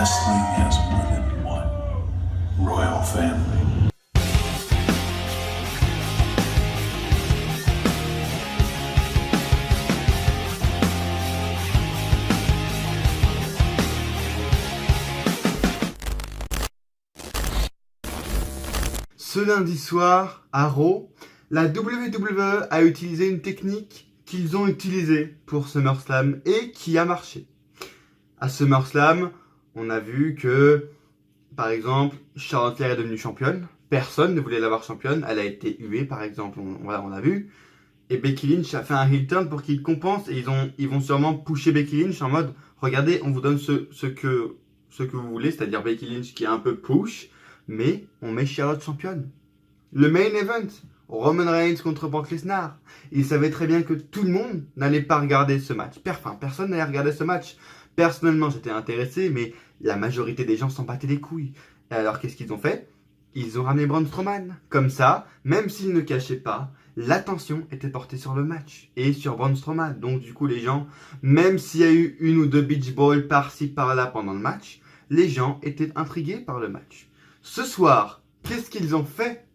Wrestling has more than one royal family. Ce lundi soir, à Raw, la WWE a utilisé une technique qu'ils ont utilisée pour SummerSlam et qui a marché. À SummerSlam, on a vu que, par exemple, Charlotte Flair est devenue championne. Personne ne voulait l'avoir championne. Elle a été huée, par exemple. On l'a vu. Et Becky Lynch a fait un heel turn pour qu'ils compensent. Et ils vont sûrement pusher Becky Lynch en mode, regardez, on vous donne ce que vous voulez, c'est-à-dire Becky Lynch qui est un peu push, mais on met Charlotte championne. Le main event, Roman Reigns contre Brock Lesnar. Ils savaient très bien que tout le monde n'allait pas regarder ce match. Personne n'allait regarder ce match. Personnellement, j'étais intéressé, mais la majorité des gens s'en battaient les couilles. Et alors, qu'est-ce qu'ils ont fait? Ils ont ramené Braun Strowman. Comme ça, même s'ils ne cachaient pas, l'attention était portée sur le match et sur Braun Strowman. Donc, du coup, les gens, même s'il y a eu une ou deux beach balls par-ci par-là pendant le match, les gens étaient intrigués par le match. Ce soir, qu'est-ce qu'ils ont fait?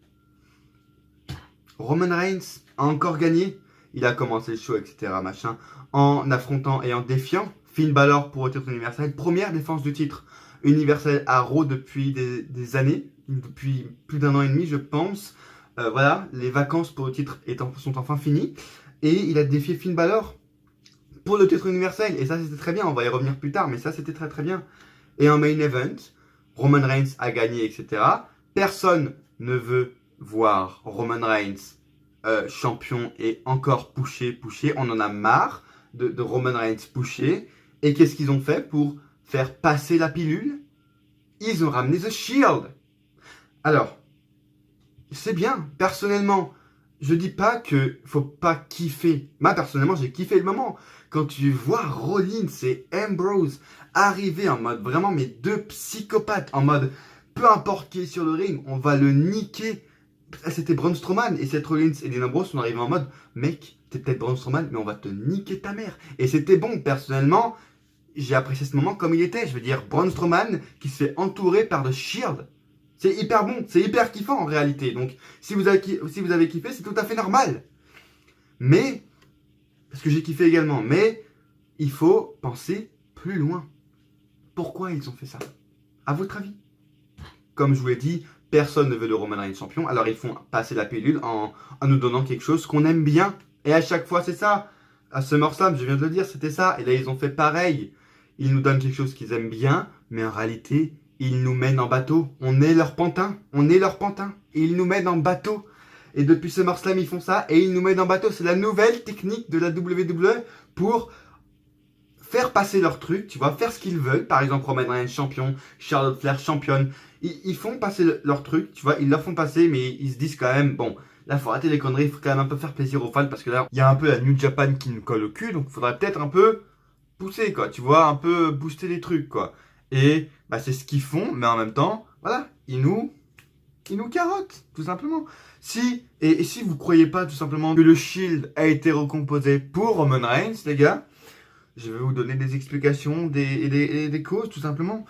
Roman Reigns a encore gagné. Il a commencé le show, etc. machin, en affrontant et en défiant Finn Balor pour le titre universel. Première défense du titre universel à Raw depuis des années, depuis plus d'un an et demi, je pense. Voilà, les vacances pour le titre sont enfin finies. Et il a défié Finn Balor pour le titre universel. Et ça, c'était très bien. On va y revenir plus tard, mais ça, c'était très très bien. Et en main event, Roman Reigns a gagné, etc. Personne ne veut voir Roman Reigns champion et encore pusher. On en a marre de Roman Reigns pusher. Et qu'est-ce qu'ils ont fait pour faire passer la pilule? Ils ont ramené The Shield. Alors, c'est bien. Personnellement, je dis pas que faut pas kiffer. Moi, personnellement, j'ai kiffé le moment. Quand tu vois Rollins et Ambrose arriver en mode vraiment mes deux psychopathes, en mode peu importe qui est sur le ring, on va le niquer. C'était Braun Strowman et Seth Rollins et Dean Ambrose sont arrivés en mode mec, t'es peut-être Braun Strowman, mais on va te niquer ta mère. Et c'était bon, personnellement, j'ai apprécié ce moment comme il était. Je veux dire, Braun Strowman qui se fait entourer par The Shield. C'est hyper bon, c'est hyper kiffant en réalité. Donc, si vous avez kiffé, c'est tout à fait normal. Mais, parce que j'ai kiffé également, mais il faut penser plus loin. Pourquoi ils ont fait ça? À votre avis? Comme je vous l'ai dit, personne ne veut de Roman Reigns champion, alors ils font passer la pilule en nous donnant quelque chose qu'on aime bien. Et à chaque fois, c'est ça. À SummerSlam, je viens de le dire, c'était ça. Et là, ils ont fait pareil. Ils nous donnent quelque chose qu'ils aiment bien, mais en réalité, ils nous mènent en bateau. On est leur pantin. Et ils nous mènent en bateau. Et depuis SummerSlam, ils font ça et ils nous mènent en bateau. C'est la nouvelle technique de la WWE pour faire passer leur truc, tu vois, faire ce qu'ils veulent. Par exemple, Roman Reigns champion, Charlotte Flair championne. Ils font passer leur truc, tu vois, ils leur font passer, mais ils se disent quand même, bon, là, faut arrêter les conneries, il faut quand même un peu faire plaisir aux fans, parce que là, il y a un peu la New Japan qui nous colle au cul, donc il faudrait peut-être un peu pousser, quoi, tu vois, un peu booster les trucs, quoi. Et bah, c'est ce qu'ils font, mais en même temps, voilà, ils nous carottent, tout simplement. Si vous croyez pas, tout simplement, que le Shield a été recomposé pour Roman Reigns, les gars, je vais vous donner des explications et des causes, tout simplement.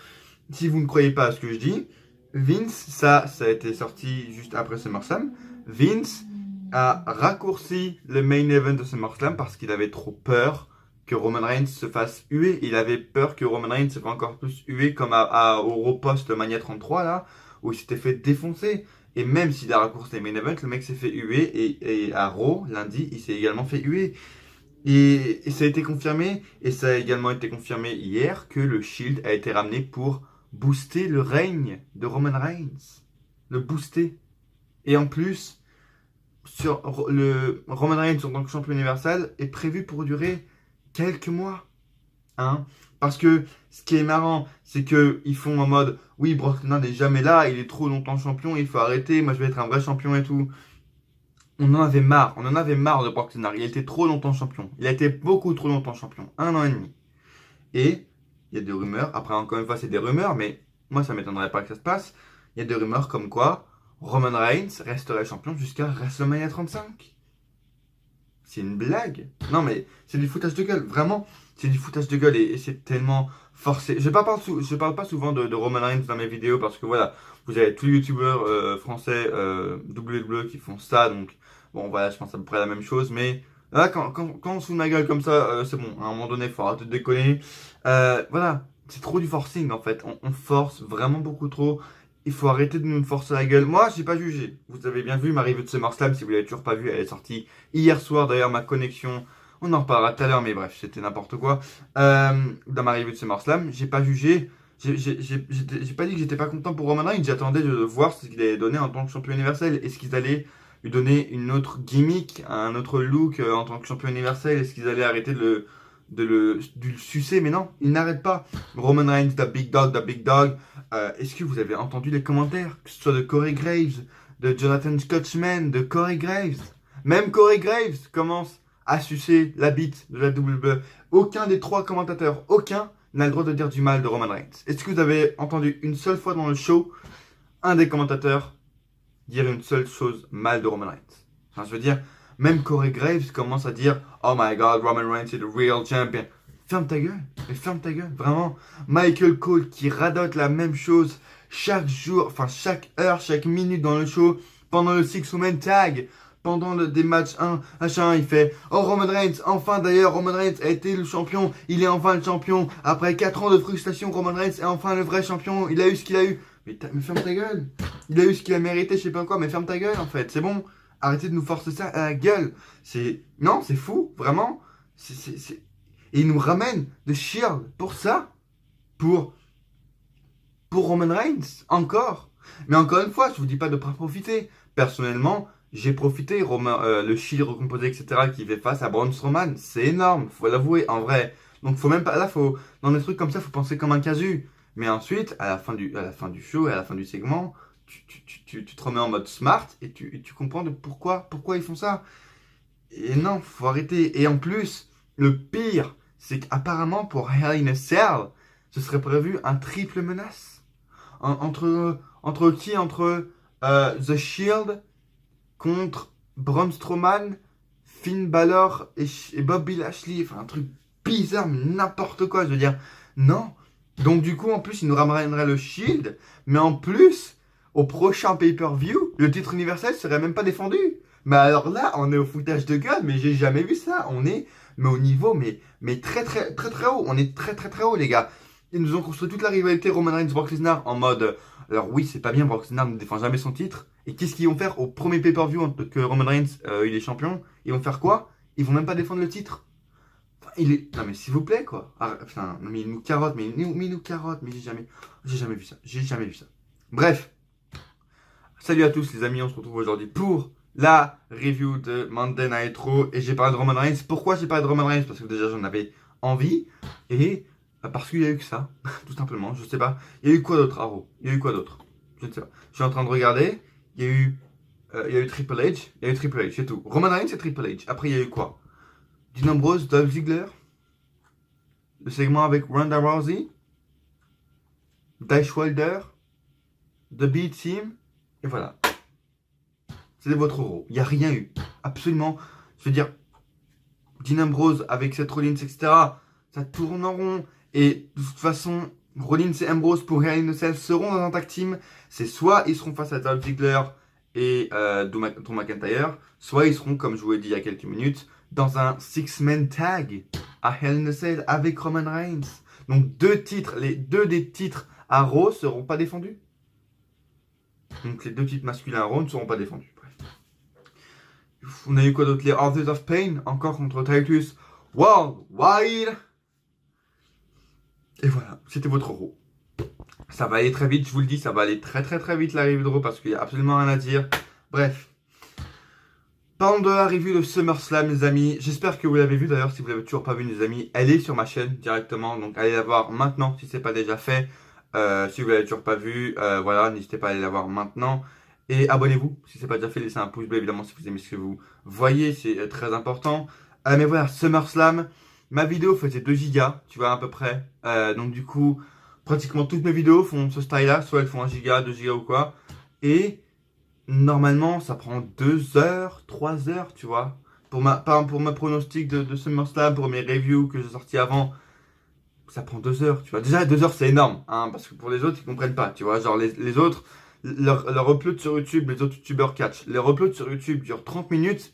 Si vous ne croyez pas à ce que je dis, Vince, ça a été sorti juste après SummerSlam. Vince a raccourci le main event de SummerSlam parce qu'il avait trop peur que Roman Reigns se fasse huer. Il avait peur que Roman Reigns se fasse encore plus huer comme au Raw Post Mania 33 là, où il s'était fait défoncer. Et même s'il a raccourci le main event, le mec s'est fait huer et à Raw, lundi, il s'est également fait huer. Et ça a été confirmé, et ça a également été confirmé hier, que le Shield a été ramené pour booster le règne de Roman Reigns. Le booster. Et en plus, le Roman Reigns en tant que champion universel est prévu pour durer quelques mois. Hein? Parce que ce qui est marrant, c'est qu'ils font en mode oui, Brock Lesnar n'est jamais là, il est trop longtemps champion, il faut arrêter, moi je vais être un vrai champion et tout. On en avait marre de Brock Lesnar, il était trop longtemps champion. Il a été beaucoup trop longtemps champion, 1 an et demi. Et il y a des rumeurs, après encore une fois c'est des rumeurs, mais moi ça m'étonnerait pas que ça se passe. Il y a des rumeurs comme quoi Roman Reigns resterait champion jusqu'à WrestleMania 35. C'est une blague. Non mais c'est du foutage de gueule, vraiment. C'est du foutage de gueule et c'est tellement forcer. Je parle pas souvent de Roman Reigns dans mes vidéos parce que voilà, vous avez tous les youtubeurs français WWE qui font ça, donc bon voilà, je pense à peu près la même chose, mais là quand on se fout de ma gueule comme ça, c'est bon, à un moment donné, faut arrêter de déconner. Voilà, c'est trop du forcing en fait, on force vraiment beaucoup trop. Il faut arrêter de nous forcer la gueule. Moi, j'ai pas jugé. Vous avez bien vu ma review de SummerSlam. Si vous l'avez toujours pas vu, elle est sortie hier soir. D'ailleurs, ma connexion, on en reparlera tout à l'heure, mais bref, c'était n'importe quoi. Dans ma review de SummerSlam, j'ai pas jugé. J'ai pas dit que j'étais pas content pour Roman Reigns. J'attendais de voir ce qu'il allait donner en tant que champion universel. Est-ce qu'ils allaient lui donner une autre gimmick, un autre look en tant que champion universel? Est-ce qu'ils allaient arrêter de le sucer? Mais non, ils n'arrêtent pas. Roman Reigns, the big dog, the big dog. Est-ce que vous avez entendu les commentaires, que ce soit de Corey Graves, de Jonathan Scotchman, de Corey Graves? Même Corey Graves commence à sucer la bite de la WWE. Aucun des trois commentateurs, aucun, n'a le droit de dire du mal de Roman Reigns. Est-ce que vous avez entendu une seule fois dans le show un des commentateurs dire une seule chose mal de Roman Reigns? Enfin, je veux dire, même Corey Graves commence à dire Oh my god, Roman Reigns is the real champion. Ferme ta gueule, mais ferme ta gueule, vraiment. Michael Cole qui radote la même chose chaque jour, enfin chaque heure, chaque minute dans le show, pendant le Six-Woman Tag, pendant des matchs 1, machin, il fait Oh Roman Reigns, enfin d'ailleurs, Roman Reigns a été le champion, il est enfin le champion. Après 4 ans de frustration, Roman Reigns est enfin le vrai champion, il a eu ce qu'il a eu. Mais ferme ta gueule, il a eu ce qu'il a mérité, je sais pas quoi, mais ferme ta gueule en fait, c'est bon. Arrêtez de nous forcer ça à la gueule. Non, c'est fou, vraiment. Et ils nous ramènent de Shield pour ça. Pour Roman Reigns, encore. Mais encore une fois, je vous dis pas de pas profiter. Personnellement, j'ai profité. Le Shield recomposé, etc., qui fait face à Braun Strowman, c'est énorme, faut l'avouer, en vrai. Donc faut même pas, là, dans des trucs comme ça, faut penser comme un casu. Mais ensuite, à la fin du show et à la fin du segment, tu te remets en mode smart et tu comprends pourquoi ils font ça. Et non, faut arrêter. Et en plus, le pire, c'est qu'apparemment pour Hell in a Cell, ce serait prévu un triple menace. Entre qui? Entre The Shield contre Braun Strowman, Finn Balor et Bobby Lashley. Enfin, un truc bizarre, mais n'importe quoi. Je veux dire, non. Donc du coup, en plus, il nous ramènerait le Shield, mais en plus, au prochain pay-per-view, le titre universel serait même pas défendu. Mais alors là, on est au foutage de gueule, mais j'ai jamais vu ça. On est, mais au niveau, mais très très très très haut. On est très très très haut, les gars. Ils nous ont construit toute la rivalité Roman Reigns-Brock Lesnar en mode. Alors oui, c'est pas bien, Brock Lesnar ne défend jamais son titre. Et qu'est-ce qu'ils vont faire au premier pay-per-view que Roman Reigns il est champion? Ils vont faire quoi? Ils vont même pas défendre le titre. Enfin, non mais s'il vous plaît quoi. Ah, putain, non, mais il nous carotte, mais il nous carotte, mais j'ai jamais vu ça. J'ai jamais vu ça. Bref. Salut à tous les amis, on se retrouve aujourd'hui pour la review de Monday Night Raw. Et j'ai parlé de Roman Reigns. Pourquoi j'ai parlé de Roman Reigns? Parce que déjà j'en avais envie. Et parce qu'il y a eu que ça, tout simplement. Je sais pas. Il y a eu quoi d'autre à Raw? Il y a eu quoi d'autre? Je ne sais pas. Je suis en train de regarder. Il y a eu Triple H. Il y a eu Triple H, c'est tout. Roman Reigns et Triple H. Après il y a eu quoi? Dean Ambrose, Dolph Ziggler. Le segment avec Ronda Rousey. Dash Wilder. The B-Team. Et voilà. C'est votre Raw. Il n'y a rien eu. Absolument. Je veux dire, Dean Ambrose avec Seth Rollins, etc. Ça tourne en rond. Et de toute façon, Rollins et Ambrose pour Hell in a Cell seront dans un tag team. C'est soit ils seront face à Dolph Ziggler et Drew McIntyre, soit ils seront, comme je vous l'ai dit il y a quelques minutes, dans un six-man tag à Hell in a Cell avec Roman Reigns. Donc les deux des titres à Raw seront pas défendus. Donc les deux titres masculins à Raw ne seront pas défendus. Bref. On a eu quoi d'autre? Les Authors of Pain, encore contre Titus Worldwide. Et voilà, c'était votre Raw. Ça va aller très vite, je vous le dis, ça va aller très très très vite la review de Raw parce qu'il n'y a absolument rien à dire. Bref. Parlons de la review de SummerSlam, les amis. J'espère que vous l'avez vu d'ailleurs. Si vous l'avez toujours pas vu, les amis, elle est sur ma chaîne directement. Donc allez la voir maintenant si ce n'est pas déjà fait. Si vous l'avez toujours pas vu, voilà, n'hésitez pas à aller la voir maintenant. Et abonnez-vous si ce n'est pas déjà fait. Laissez un pouce bleu évidemment si vous aimez ce que vous voyez, c'est très important. Mais voilà, SummerSlam. Ma vidéo faisait 2 gigas, tu vois, à peu près. Donc du coup, pratiquement toutes mes vidéos font ce style-là. Soit elles font 1 giga, 2 gigas ou quoi. Et normalement, ça prend 2 heures, 3 heures, tu vois. Pour ma pronostic de SummerSlam, pour mes reviews que j'ai sortis avant, ça prend 2 heures, tu vois. Déjà 2 heures c'est énorme, hein, parce que pour les autres ils comprennent pas, tu vois. Genre les autres, leur upload sur YouTube, les autres youtubeurs catch, les uploads sur YouTube durent 30 minutes,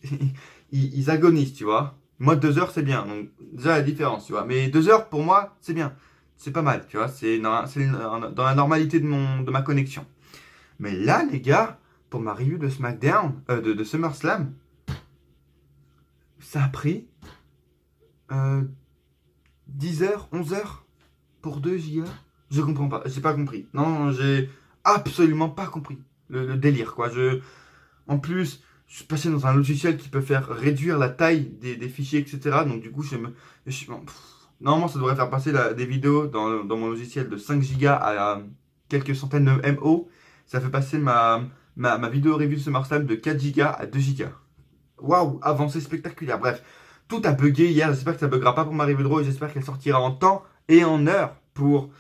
ils agonisent, tu vois. Moi 2 heures c'est bien, donc déjà la différence, tu vois. Mais 2 heures pour moi c'est bien, c'est pas mal, tu vois. C'est dans la normalité de ma connexion. Mais là les gars, pour ma review de SmackDown, de SummerSlam, ça a pris 10 heures, 11 heures pour 2 gigas. Je comprends pas, j'ai pas compris. Non, j'ai absolument pas compris le délire, quoi. En plus, je suis passé dans un logiciel qui peut faire réduire la taille des fichiers, etc. Donc du coup, normalement, ça devrait faire passer des vidéos dans mon logiciel de 5 gigas à quelques centaines de MO. Ça fait passer ma vidéo review de SummerSlam de 4 gigas à 2 gigas. Waouh, avancée spectaculaire. Bref, tout a bugué hier. J'espère que ça buggera pas pour ma review de Raw et j'espère qu'elle sortira en temps et en heure pour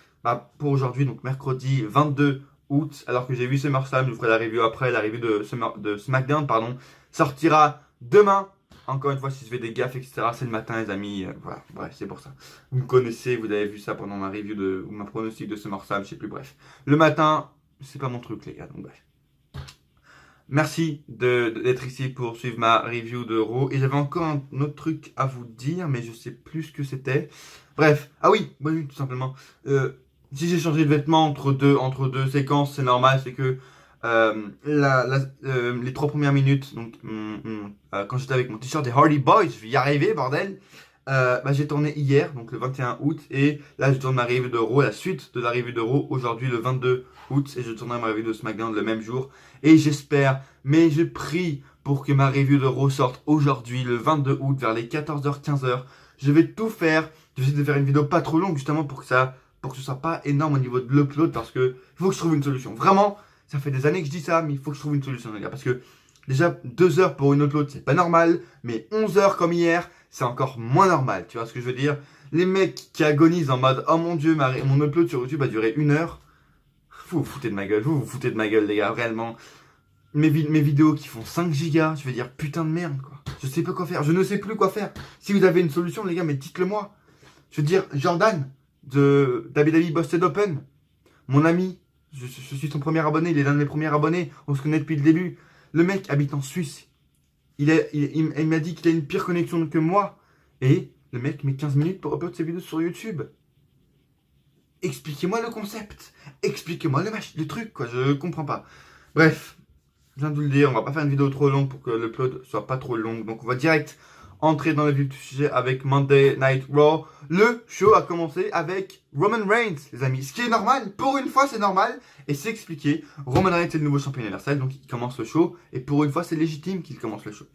aujourd'hui, donc mercredi 22 août. Alors que j'ai vu SummerSlam, je vous ferai la review après. La review de SmackDown, pardon, sortira demain. Encore une fois, si je fais des gaffes, etc., c'est le matin, les amis. Voilà, bref, c'est pour ça. Vous me connaissez, vous avez vu ça pendant ma review ou ma pronostic de SummerSlam, je sais plus, bref. Le matin, c'est pas mon truc, les gars, donc bref. Merci d'être ici pour suivre ma review de Raw. Et j'avais encore un autre truc à vous dire, mais je sais plus ce que c'était. Bref, ah oui, tout simplement. Si j'ai changé de vêtements entre deux séquences, c'est normal, c'est que les 3 premières minutes, donc quand j'étais avec mon t-shirt des Hardy Boys, je vais y arriver, bordel. J'ai tourné hier, donc le 21 août, et là je tourne ma review de Raw, la suite de la review de Raw, aujourd'hui le 22 août, et je tournerai ma review de SmackDown le même jour. Et j'espère, mais je prie pour que ma review de Raw sorte aujourd'hui, le 22 août, vers les 14h, 15h. Je vais tout faire, je vais essayer de faire une vidéo pas trop longue, justement pour que ce soit pas énorme au niveau de l'upload, parce que il faut que je trouve une solution. Vraiment, ça fait des années que je dis ça, mais il faut que je trouve une solution, les gars, parce que déjà 2 heures pour une upload, c'est pas normal, mais 11 heures comme hier, c'est encore moins normal, tu vois ce que je veux dire? Les mecs qui agonisent en mode oh mon dieu, mon upload sur YouTube a duré 1 heure. Vous vous foutez de ma gueule, vous foutez de ma gueule, les gars, réellement. Mes vidéos qui font 5 gigas, je veux dire putain de merde, quoi. Je sais pas quoi faire, je ne sais plus quoi faire. Si vous avez une solution, les gars, mais dites-le moi. Je veux dire, Jordan de WWE Busted Open, mon ami, je suis son premier abonné, il est l'un de mes premiers abonnés, on se connaît depuis le début. Le mec habite en Suisse. Il m'a dit qu'il a une pire connexion que moi. Et le mec met 15 minutes pour upload ses vidéos sur YouTube. Expliquez-moi le concept. Expliquez-moi le truc, quoi. Je comprends pas. Bref, je viens de vous le dire, on va pas faire une vidéo trop longue pour que l'upload soit pas trop long. Donc on va direct entrer dans le vif du sujet avec Monday Night Raw. Le show a commencé avec Roman Reigns, les amis. Ce qui est normal, pour une fois c'est normal. Et c'est expliqué. Roman Reigns est le nouveau champion universel, donc il commence le show. Et pour une fois c'est légitime qu'il commence le show.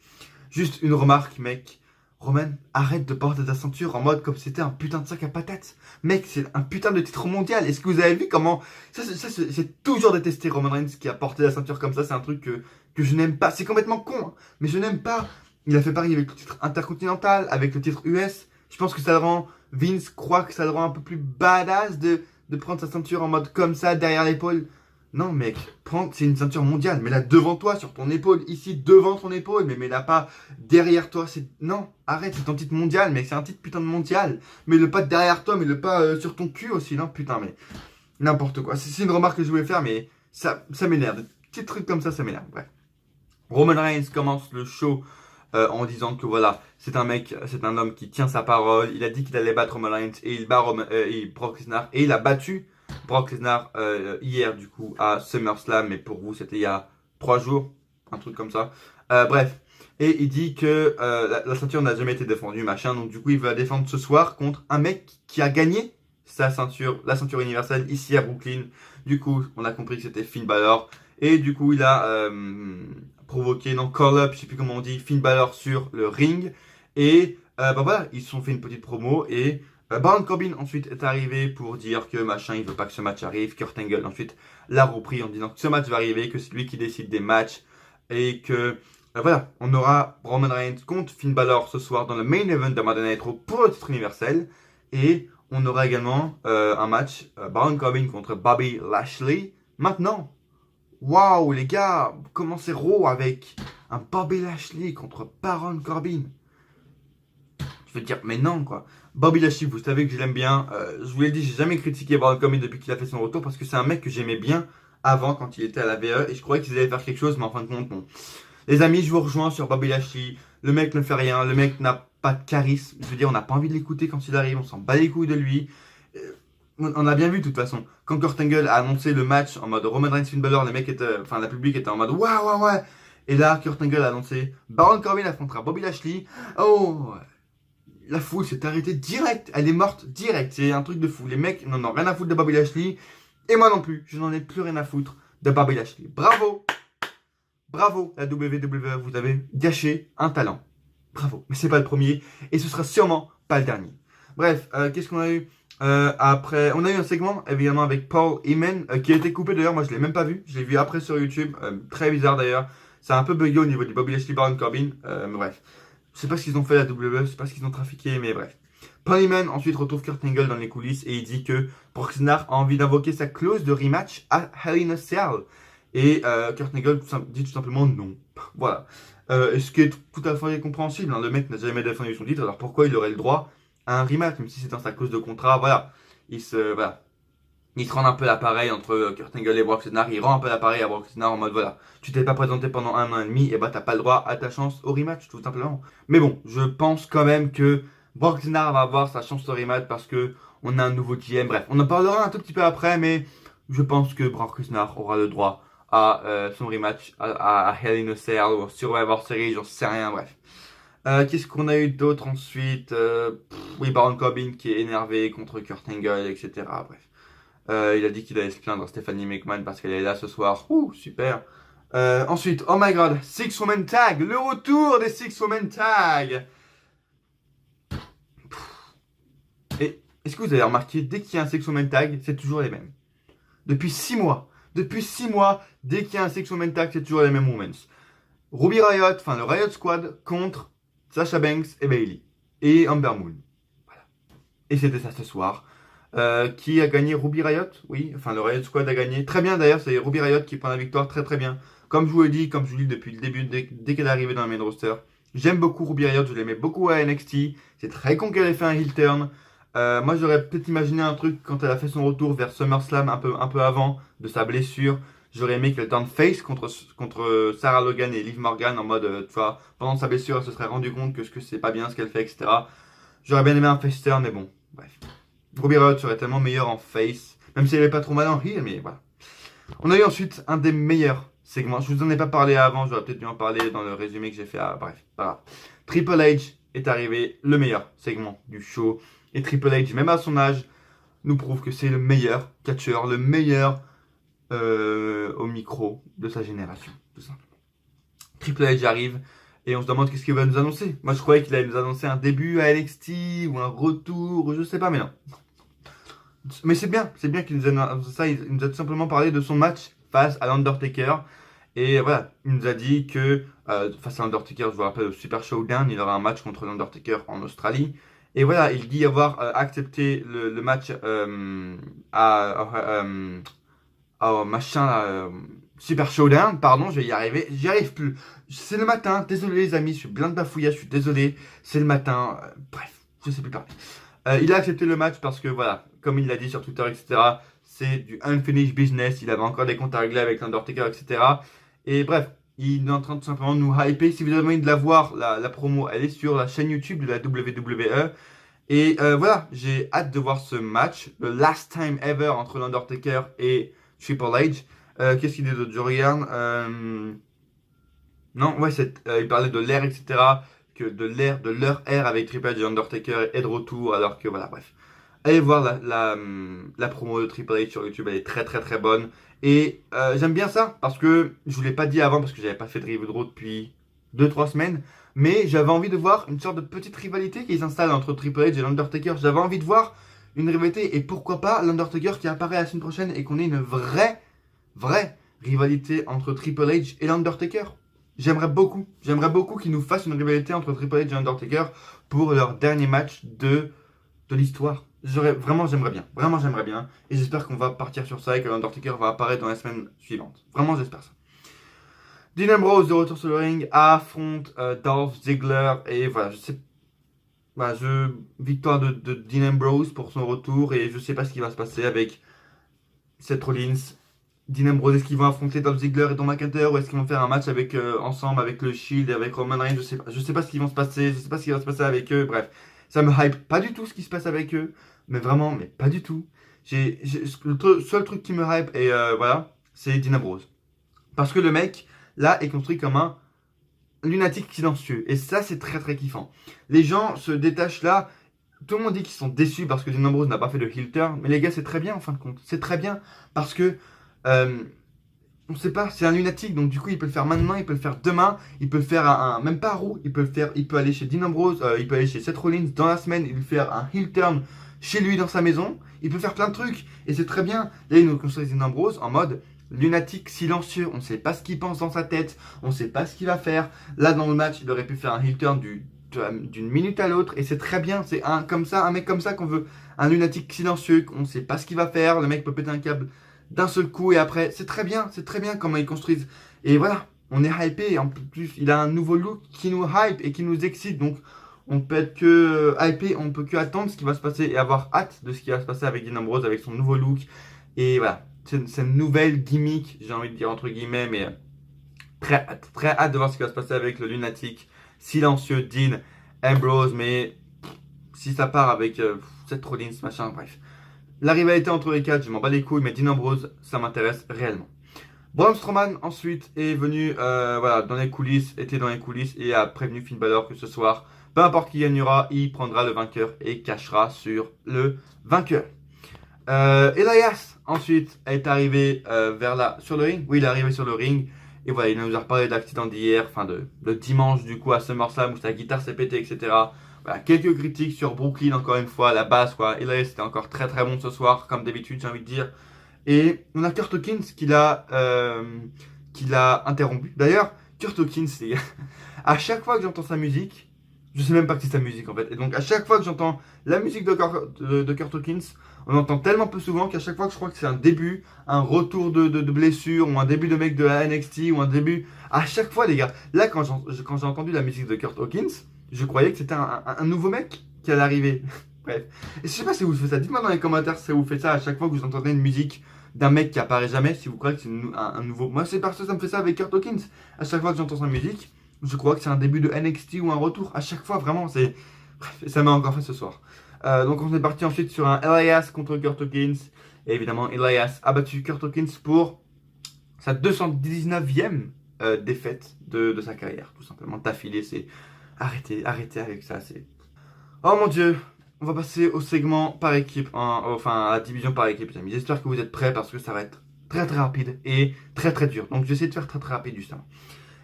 Juste une remarque, mec. Roman, arrête de porter ta ceinture en mode comme si c'était un putain de sac à patates. Mec, c'est un putain de titre mondial. Est-ce que vous avez vu comment... Ça, j'ai toujours détesté Roman Reigns qui a porté la ceinture comme ça. C'est un truc que je n'aime pas. C'est complètement con, hein, mais je n'aime pas. Il a fait pareil avec le titre intercontinental, avec le titre US. Je pense que ça le rend... Vince croit que ça le rend un peu plus badass de prendre sa ceinture en mode comme ça, derrière l'épaule. Non mec, c'est une ceinture mondiale, mets-la devant toi, sur ton épaule, ici, devant ton épaule, mais mets-la pas derrière toi, non, arrête, c'est ton titre mondial, mec, c'est un titre putain de mondial, mets-le pas derrière toi, mets-le pas sur ton cul aussi, non, putain, mais n'importe quoi, c'est une remarque que je voulais faire, mais ça m'énerve, des petits trucs comme ça m'énerve, bref. Roman Reigns commence le show en disant que voilà, c'est un homme qui tient sa parole, il a dit qu'il allait battre Roman Reigns, et il bat Brock Lesnar, et il a battu Brock Lesnar hier du coup à SummerSlam, mais pour vous c'était il y a 3 jours, un truc comme ça. Bref, et il dit que la ceinture n'a jamais été défendue, machin, donc du coup il va défendre ce soir contre un mec qui a gagné la ceinture universelle ici à Brooklyn. Du coup on a compris que c'était Finn Balor, et du coup il a provoqué, non, call-up, je sais plus comment on dit, Finn Balor sur le ring, et voilà, ils se sont fait une petite promo, et Baron Corbin ensuite est arrivé pour dire que machin, il veut pas que ce match arrive. Kurt Angle ensuite l'a repris en disant que ce match va arriver, que c'est lui qui décide des matchs, et que voilà, on aura Roman Reigns contre Finn Balor ce soir dans le main event de Monday Night Raw pour le titre universel, et on aura également un match Baron Corbin contre Bobby Lashley. Maintenant, waouh les gars, commencez Raw avec un Bobby Lashley contre Baron Corbin. Je veux dire, mais non quoi. Bobby Lashley, vous savez que je l'aime bien. Je vous l'ai dit, j'ai jamais critiqué Baron Corbin depuis qu'il a fait son retour parce que c'est un mec que j'aimais bien avant quand il était à la VE et je croyais qu'ils allaient faire quelque chose, mais en fin de compte, non. Les amis, je vous rejoins sur Bobby Lashley. Le mec ne fait rien, le mec n'a pas de charisme. Je veux dire, on n'a pas envie de l'écouter quand il arrive, on s'en bat les couilles de lui. On a bien vu de toute façon. Quand Kurt Angle a annoncé le match en mode Roman Reigns Finn Balor, les mecs étaient, enfin la public était en mode ouais. Et là, Kurt Angle a annoncé Baron Corbin affrontera Bobby Lashley. Oh, la foule s'est arrêtée direct, elle est morte direct. C'est un truc de fou. Les mecs n'en ont rien à foutre de Bobby Lashley. Et moi non plus, je n'en ai plus rien à foutre de Bobby Lashley. Bravo! Bravo la WWE, vous avez gâché un talent. Bravo, mais c'est pas le premier et ce sera sûrement pas le dernier. Bref, qu'est-ce qu'on a eu après? On a eu un segment évidemment avec Paul Heyman qui a été coupé d'ailleurs, moi je l'ai même pas vu, je l'ai vu après sur YouTube, très bizarre d'ailleurs. C'est un peu bugué au niveau du Bobby Lashley Baron Corbin, mais bref. Je sais pas ce qu'ils ont fait la WWE, je sais pas ce qu'ils ont trafiqué, mais bref. Paul Heyman ensuite retrouve Kurt Angle dans les coulisses et il dit que Brock Lesnar a envie d'invoquer sa clause de rematch à Hell in a Cell. Et Kurt Angle dit tout simplement non. Voilà. Et ce qui est tout à fait compréhensible, hein. Le mec n'a jamais défendu son titre, alors pourquoi il aurait le droit à un rematch, même si c'est dans sa clause de contrat, voilà. Il se rend un peu l'appareil entre Kurt Angle et Brock Lesnar, il rend un peu l'appareil à Brock Lesnar en mode voilà, tu t'es pas présenté pendant 1 an et demi, et bah t'as pas le droit à ta chance au rematch, tout simplement. Mais bon, je pense quand même que Brock Lesnar va avoir sa chance au rematch parce que on a un nouveau GM, bref, on en parlera un tout petit peu après, mais je pense que Brock Lesnar aura le droit à son rematch à Hell in a Cell ou Survivor Series, j'en sais rien, bref. Qu'est-ce qu'on a eu d'autre ensuite? Oui, Baron Corbin qui est énervé contre Kurt Angle, etc. Bref. Il a dit qu'il allait se plaindre à Stephanie McMahon parce qu'elle est là ce soir. Ouh, super. Ensuite, oh my god, Six Women Tag, le retour des Six Women Tag. Et est-ce que vous avez remarqué, dès qu'il y a un Six Women Tag, c'est toujours les mêmes. Depuis 6 mois. Depuis 6 mois, dès qu'il y a un Six Women Tag, c'est toujours les mêmes Women's. Ruby Riott, enfin le Riott Squad contre Sasha Banks et Bayley. Et Ember Moon. Voilà. Et c'était ça ce soir. Qui a gagné? Ruby Riott? Oui, enfin le Riott Squad a gagné. Très bien d'ailleurs, c'est Ruby Riott qui prend la victoire, très très bien. Comme je vous l'ai dit, comme je vous le dis depuis le début, dès qu'elle est arrivée dans le main roster. J'aime beaucoup Ruby Riott, je l'aimais beaucoup à NXT. C'est très con qu'elle ait fait un heel turn. Moi j'aurais peut-être imaginé un truc quand elle a fait son retour vers SummerSlam un peu avant de sa blessure. J'aurais aimé qu'elle turn face contre Sarah Logan et Liv Morgan en mode, tu vois, pendant sa blessure, elle se serait rendu compte que c'est pas bien ce qu'elle fait, etc. J'aurais bien aimé un face turn, mais bon, bref. Ruby Riott serait tellement meilleur en face, même si elle est pas trop mal en heel, mais voilà. On a eu ensuite un des meilleurs segments. Je vous en ai pas parlé avant, j'aurais peut-être dû en parler dans le résumé que j'ai fait. Bref, pas grave. Triple H est arrivé, le meilleur segment du show. Et Triple H, même à son âge, nous prouve que c'est le meilleur catcheur, le meilleur au micro de sa génération, tout simplement. Triple H arrive et on se demande qu'est-ce qu'il va nous annoncer. Moi, je croyais qu'il allait nous annoncer un début à NXT ou un retour, je sais pas, mais non. Mais c'est bien qu'il nous annonce ça. Il nous a tout simplement parlé de son match face à l'Undertaker. Et voilà, il nous a dit que face à l'Undertaker, je vous rappelle, au Super Showdown, il aura un match contre l'Undertaker en Australie. Et voilà, il dit avoir accepté le match Super Showdown, pardon, je vais y arriver, j'y arrive plus. C'est le matin, désolé les amis, je suis plein de bafouillages, je suis désolé, c'est le matin, bref, je sais plus parler. Il a accepté le match parce que voilà, comme il l'a dit sur Twitter, etc., c'est du unfinished business, il avait encore des comptes à régler avec l'Undertaker, etc. Et bref, il est en train de tout simplement de nous hyper. Si vous avez envie de la voir, la promo, elle est sur la chaîne YouTube de la WWE. Et voilà, j'ai hâte de voir ce match, le last time ever entre l'Undertaker et Triple H. Qu'est-ce qu'il dit d'autre? Je regarde. Non, ouais, il parlait de l'air, etc. Que de leur air avec Triple H et Undertaker est de retour, alors que voilà, bref. Allez voir la promo de Triple H sur YouTube, elle est très très très bonne. Et j'aime bien ça, parce que je vous l'ai pas dit avant, parce que j'avais pas fait de review de Raw depuis 2-3 semaines. Mais j'avais envie de voir une sorte de petite rivalité qui s'installe entre Triple H et l'Undertaker. J'avais envie de voir une rivalité, et pourquoi pas l'Undertaker qui apparaît la semaine prochaine et qu'on ait une vraie rivalité entre Triple H et l'Undertaker. J'aimerais beaucoup qu'ils nous fassent une rivalité entre Triple H et Undertaker pour leur dernier match de l'histoire. J'aimerais bien. Et j'espère qu'on va partir sur ça et que l'Undertaker va apparaître dans la semaine suivante. Vraiment, j'espère ça. Dean Ambrose de retour sur le ring affronte Dolph Ziggler. Et voilà, je sais victoire de Dean Ambrose pour son retour et je sais pas ce qui va se passer avec Seth Rollins. Dean Ambrose, est-ce qu'ils vont affronter Dolph Ziggler et Drew McIntyre ou est-ce qu'ils vont faire un match avec ensemble avec le Shield et avec Roman Reigns, je sais pas ce qui va se passer, je sais pas ce qui va se passer avec eux, bref. Ça me hype pas du tout ce qui se passe avec eux, mais vraiment, mais pas du tout. Le seul truc qui me hype et voilà, c'est Dean Ambrose. Parce que le mec, là, est construit comme un lunatique silencieux. Et ça, c'est très très kiffant. Les gens se détachent là. Tout le monde dit qu'ils sont déçus parce que Dean Ambrose n'a pas fait de heel turn. Mais les gars, c'est très bien en fin de compte. C'est très bien parce que on sait pas, c'est un lunatique. Donc du coup, il peut le faire maintenant, il peut le faire demain, il peut le faire même pas à Raw. Il peut le faire, il peut aller chez Dean Ambrose, il peut aller chez Seth Rollins dans la semaine, il peut faire un heel turn chez lui dans sa maison. Il peut faire plein de trucs et c'est très bien. Là, il nous construit Dean Ambrose en mode lunatique silencieux. On ne sait pas ce qu'il pense dans sa tête, on ne sait pas ce qu'il va faire. Là, dans le match, il aurait pu faire un heel turn d'une minute à l'autre et c'est très bien. C'est un mec comme ça qu'on veut, un lunatique silencieux. On ne sait pas ce qu'il va faire. Le mec peut péter un câble d'un seul coup et après, c'est très bien comment ils construisent. Et voilà, on est hypé. En plus, il a un nouveau look qui nous hype et qui nous excite. Donc, on peut être que hypé, on peut que attendre ce qui va se passer et avoir hâte de ce qui va se passer avec Dean Ambrose, avec son nouveau look. Et voilà, c'est une nouvelle gimmick, j'ai envie de dire entre guillemets, mais très hâte de voir ce qui va se passer avec le lunatique silencieux Dean Ambrose. Mais si ça part avec Seth Rollins, machin, bref. La rivalité entre les quatre, je m'en bats les couilles, mais Dean Ambrose, ça m'intéresse réellement. Braun Strowman ensuite est venu dans les coulisses, était dans les coulisses et a prévenu Finn Balor que ce soir, peu importe qui gagnera, il prendra le vainqueur et cachera sur le vainqueur. Elias ensuite est arrivé sur le ring. Oui, il est arrivé sur le ring. Et voilà, il nous a reparlé de l'accident d'hier, enfin de dimanche du coup à SummerSlam où sa guitare s'est pétée, etc. Voilà, quelques critiques sur Brooklyn encore une fois, la basse quoi. Elias était encore très très bon ce soir, comme d'habitude j'ai envie de dire. Et on a Kurt Hawkins qui l'a interrompu. D'ailleurs, Kurt Hawkins, les gars, à chaque fois que j'entends sa musique, je sais même pas que c'est sa musique en fait. Et donc à chaque fois que j'entends la musique de Kurt Hawkins, on entend tellement peu souvent qu'à chaque fois que je crois que c'est un début, un retour de blessure, ou un début de mec de la NXT, ou un début... À chaque fois les gars, là quand j'ai entendu la musique de Kurt Hawkins, je croyais que c'était un nouveau mec qui allait arriver. Bref. Et je sais pas si vous faites ça, dites-moi dans les commentaires si vous faites ça à chaque fois que vous entendez une musique d'un mec qui apparaît jamais, si vous croyez que c'est un nouveau... Moi c'est parce que ça me fait ça avec Kurt Hawkins. À chaque fois que j'entends sa musique, je crois que c'est un début de NXT ou un retour. À chaque fois, vraiment, c'est... Bref, ça m'a encore fait ce soir. Donc on est parti ensuite sur un Elias contre Kurt Hawkins. Et évidemment, Elias a battu Kurt Hawkins pour sa 219e défaite de sa carrière. Tout simplement, d'affilée, c'est... Arrêtez avec ça, c'est... Oh mon dieu, on va passer au segment par équipe, enfin à la division par équipe, les amis. J'espère que vous êtes prêts parce que ça va être très très rapide et très très dur. Donc je vais essayer de faire très très rapide justement.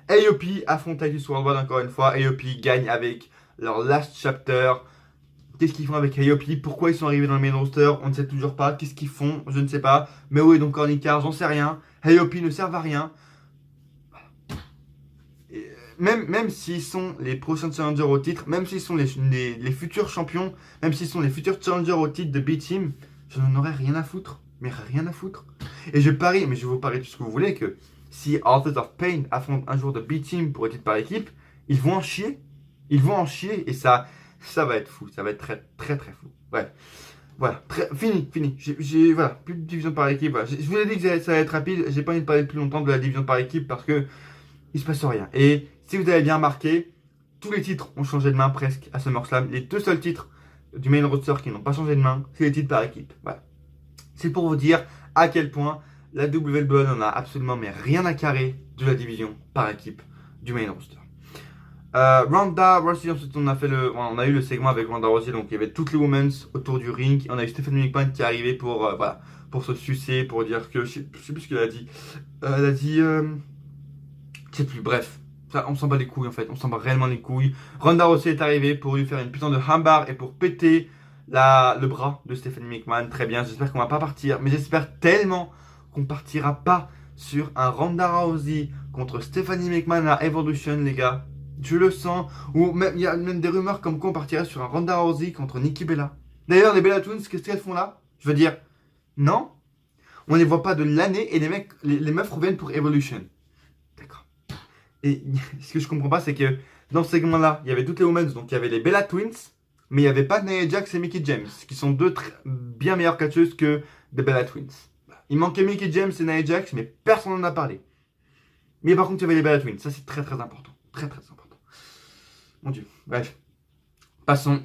AOP affronte Titus Worldwide encore une fois. AOP gagne avec leur last chapter. Qu'est-ce qu'ils font avec AOP? Pourquoi ils sont arrivés dans le main roster? On ne sait toujours pas. Qu'est-ce qu'ils font? Je ne sais pas. Mais où est donc Corny Carr? J'en sais rien. AOP ne servent à rien. Et même s'ils sont les prochains challengers au titre, même s'ils sont les futurs champions, même s'ils sont les futurs challengers au titre de B-Team, je n'en aurais rien à foutre. Mais rien à foutre. Et je parie, mais je vais vous parier tout ce que vous voulez, que si Authors of Pain affronte un jour de B-Team pour être par équipe, ils vont en chier. Ils vont en chier et ça va être fou. Ça va être très très très fou. Ouais. Voilà. Fini. Voilà. Plus de division par équipe. Voilà. Je vous ai dit que ça allait être rapide. J'ai pas envie de parler plus longtemps de la division par équipe parce que il se passe rien. Et si vous avez bien remarqué, tous les titres ont changé de main presque à SummerSlam. Les deux seuls titres du main roster qui n'ont pas changé de main, c'est les titres par équipe. Voilà. C'est pour vous dire à quel point la WWE n'en a absolument mais rien à carrer de la division par équipe du main roster. Ronda Rousey, ensuite on a eu le segment avec Ronda Rousey, donc il y avait toutes les women's autour du ring. On a eu Stephanie McMahon qui est arrivée pour se sucer, pour dire que je sais plus ce qu'elle a dit. Elle a dit je sais plus, bref. Ça, on s'en bat les couilles en fait, on s'en bat réellement les couilles. Ronda Rousey est arrivée pour lui faire une putain de hambar et pour péter le bras de Stephanie McMahon. Très bien, j'espère qu'on va pas partir, mais j'espère tellement qu'on partira pas sur un Ronda Rousey contre Stephanie McMahon à Evolution, les gars. Je le sens. Ou même, il y a même des rumeurs comme qu'on partirait sur un Ronda Rousey contre Nikki Bella. D'ailleurs, les Bella Twins, qu'est-ce qu'elles font là? Je veux dire, non. On les voit pas de l'année et les meufs reviennent pour Evolution. D'accord. Et ce que je comprends pas, c'est que dans ce segment-là, il y avait toutes les women, donc il y avait les Bella Twins mais il n'y avait pas Nia Jax et Mickie James, qui sont deux bien meilleures catcheuses que The Bella Twins. Il manquait Mickie James et Nia Jax, mais personne n'en a parlé. Mais par contre, il y avait les Bella Twins, ça c'est très très important. Très très important. Mon Dieu, bref. Passons.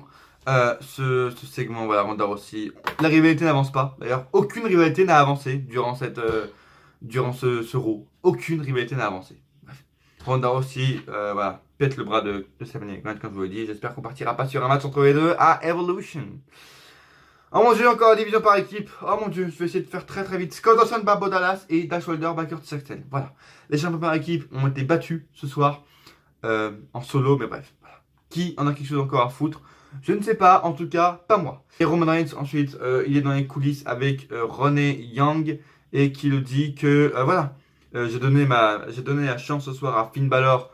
Ce segment, voilà, Ronda Rousey. La rivalité n'avance pas. D'ailleurs, aucune rivalité n'a avancé durant ce Raw. Aucune rivalité n'a avancé. Bref. Ronda Rousey, voilà, pète le bras de Stephanie McMahon, comme je vous l'ai dit. J'espère qu'on partira pas sur un match entre les deux à Evolution. Oh mon dieu, encore la division par équipe. Oh mon dieu, je vais essayer de faire très très vite. Scott Dawson, Babo Dallas et Dash Wilder, Curtis Axel. Voilà. Les champions par équipe ont été battus ce soir en solo, mais bref. Voilà. Qui en a quelque chose encore à foutre? Je ne sais pas, en tout cas, pas moi. Et Roman Reigns, ensuite, il est dans les coulisses avec Renee Young et qui le dit que, voilà, j'ai donné la chance ce soir à Finn Balor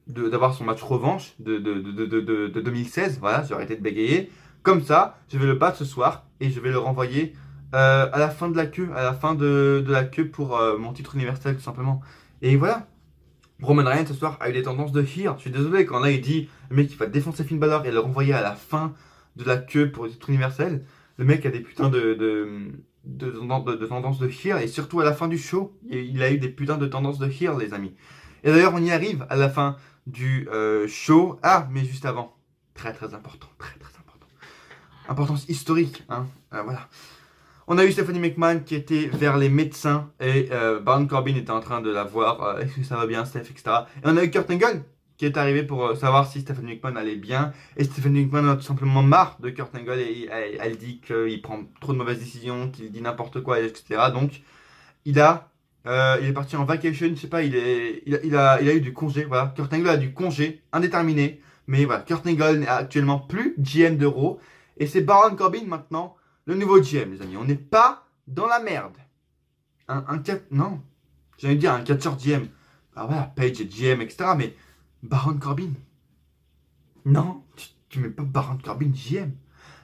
d'avoir son match revanche de 2016. Voilà, j'ai arrêté de bégayer. Comme ça, je vais le battre ce soir et je vais le renvoyer à la fin de la queue, à la fin de la queue pour mon titre universel, tout simplement. Et voilà. Roman Reigns ce soir a eu des tendances de heel. Je suis désolé, quand là il dit le mec il va défoncer Finn Balor et le renvoyer à la fin de la queue pour le titre universel, le mec a des putains de tendances de heel et surtout à la fin du show, il a eu des putains de tendances de heel, les amis. Et d'ailleurs, on y arrive à la fin du show. Ah, mais juste avant, très très important, très très important. Importance historique, hein. Voilà. On a eu Stephanie McMahon qui était vers les médecins et Baron Corbin était en train de la voir, est-ce que ça va bien Steph, etc. Et on a eu Kurt Angle qui est arrivé pour savoir si Stephanie McMahon allait bien. Et Stephanie McMahon a tout simplement marre de Kurt Angle et elle dit qu'il prend trop de mauvaises décisions, qu'il dit n'importe quoi, etc. Donc il est parti en vacation, je sais pas, il a eu du congé, voilà. Kurt Angle a du congé indéterminé, mais voilà, Kurt Angle n'est actuellement plus GM de Raw et c'est Baron Corbin maintenant. Le nouveau GM, les amis, on n'est pas dans la merde. Non, j'ai envie de dire un catcheur GM. Ah voilà, Page est GM, etc. Mais Baron Corbin, non, tu mets pas Baron Corbin GM.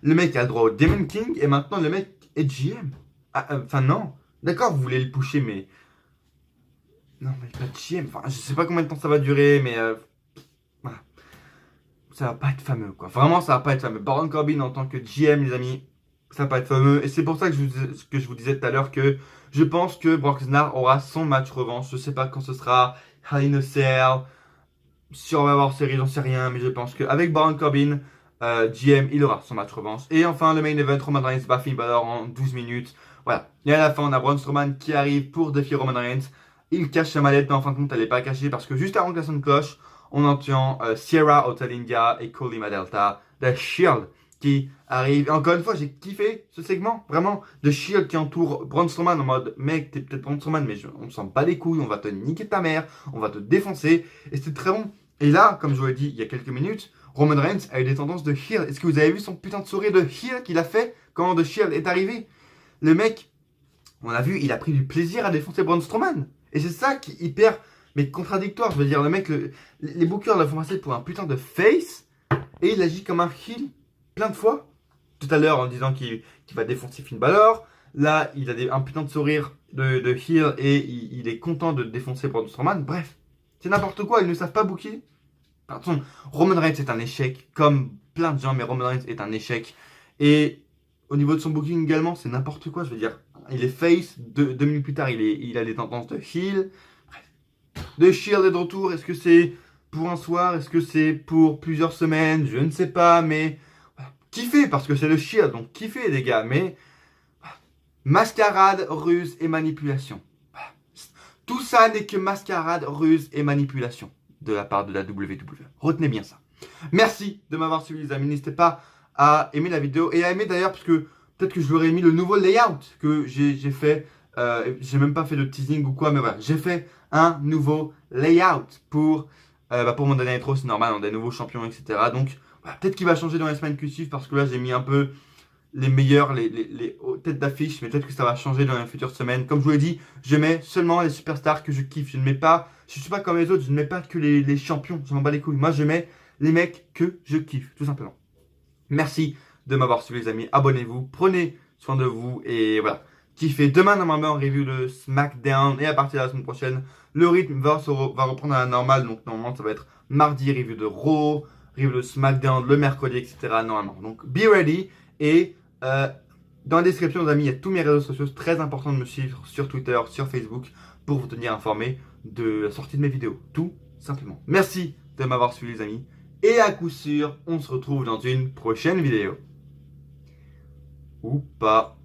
Le mec a le droit au Demon King et maintenant le mec est GM. Enfin non, d'accord, vous voulez le pusher, mais non, mais pas GM. Enfin, je sais pas combien de temps ça va durer, mais voilà, ça va pas être fameux, quoi. Vraiment, ça va pas être fameux. Baron Corbin en tant que GM, les amis. Ça va pas être fameux. Et c'est pour ça que je vous disais tout à l'heure que je pense que Brock Lesnar aura son match revanche. Je sais pas quand ce sera. Hell in a Cell. Si on va avoir série, j'en sais rien. Mais je pense qu'avec Baron Corbin, GM, il aura son match revanche. Et enfin, le main event, Roman Reigns bat Finn Balor en 12 minutes. Voilà. Et à la fin, on a Braun Strowman qui arrive pour défier Roman Reigns. Il cache sa mallette, mais en fin de compte, elle n'est pas cachée parce que juste avant que la sonne cloche, on entend Sierra Hotel India et Cody Madelta, The Shield, qui arrive. Et encore une fois, j'ai kiffé ce segment, vraiment. The Shield qui entoure Braun Strowman en mode mec, t'es peut-être Braun Strowman, mais on s'en bat les couilles, on va te niquer ta mère, on va te défoncer. Et c'était très bon. Et là, comme je vous l'ai dit il y a quelques minutes, Roman Reigns a eu des tendances de heel. Est-ce que vous avez vu son putain de sourire de heel qu'il a fait quand The Shield est arrivé? Le mec, on a vu, il a pris du plaisir à défoncer Braun Strowman. Et c'est ça qui est hyper mais contradictoire. Je veux dire, le mec, les bookers le font passer pour un putain de face et il agit comme un heel plein de fois. Tout à l'heure en disant qu'il va défoncer Finn Balor. Là, il a un putain de sourire de heel et il est content de défoncer Braun Strowman. Bref, c'est n'importe quoi. Ils ne savent pas booker. Pardon, Roman Reigns est un échec, comme plein de gens, mais Roman Reigns est un échec. Et au niveau de son booking également, c'est n'importe quoi. Je veux dire, il est face, 2 minutes plus tard, il a des tendances de heel. Bref. The Shield est de retour. Est-ce que c'est pour un soir? Est-ce que c'est pour plusieurs semaines? Je ne sais pas, mais voilà. Kiffez, parce que c'est le Shield, donc kiffez les gars. Mais voilà. Mascarade, ruse et manipulation. Voilà. Tout ça n'est que mascarade, ruse et manipulation de la part de la WWE. Retenez bien ça. Merci de m'avoir suivi les amis. N'hésitez pas à aimer la vidéo et à aimer d'ailleurs parce que peut-être que je vous aurais mis le nouveau layout que j'ai fait. J'ai même pas fait de teasing ou quoi, mais voilà. J'ai fait un nouveau layout pour mon dernier intro. C'est normal, on a des nouveaux champions, etc. Donc voilà, peut-être qu'il va changer dans les semaines qui suivent parce que là j'ai mis un peu les meilleurs, les têtes d'affiche, mais peut-être que ça va changer dans les futures semaines. Comme je vous l'ai dit, je mets seulement les superstars que je kiffe. Je suis pas comme les autres, je ne mets pas que les champions, je m'en bats les couilles. Moi, je mets les mecs que je kiffe, tout simplement. Merci de m'avoir suivi, les amis. Abonnez-vous, prenez soin de vous et voilà. Kiffez. Demain, normalement, on review le SmackDown et à partir de la semaine prochaine, le rythme va reprendre à la normale. Donc, normalement, ça va être mardi, review de Raw. Rive le SmackDown le mercredi, etc. normalement. Donc, be ready. Et dans la description, les amis, il y a tous mes réseaux sociaux. C'est très important de me suivre sur Twitter, sur Facebook, pour vous tenir informé de la sortie de mes vidéos. Tout simplement. Merci de m'avoir suivi, les amis. Et à coup sûr, on se retrouve dans une prochaine vidéo. Ou pas.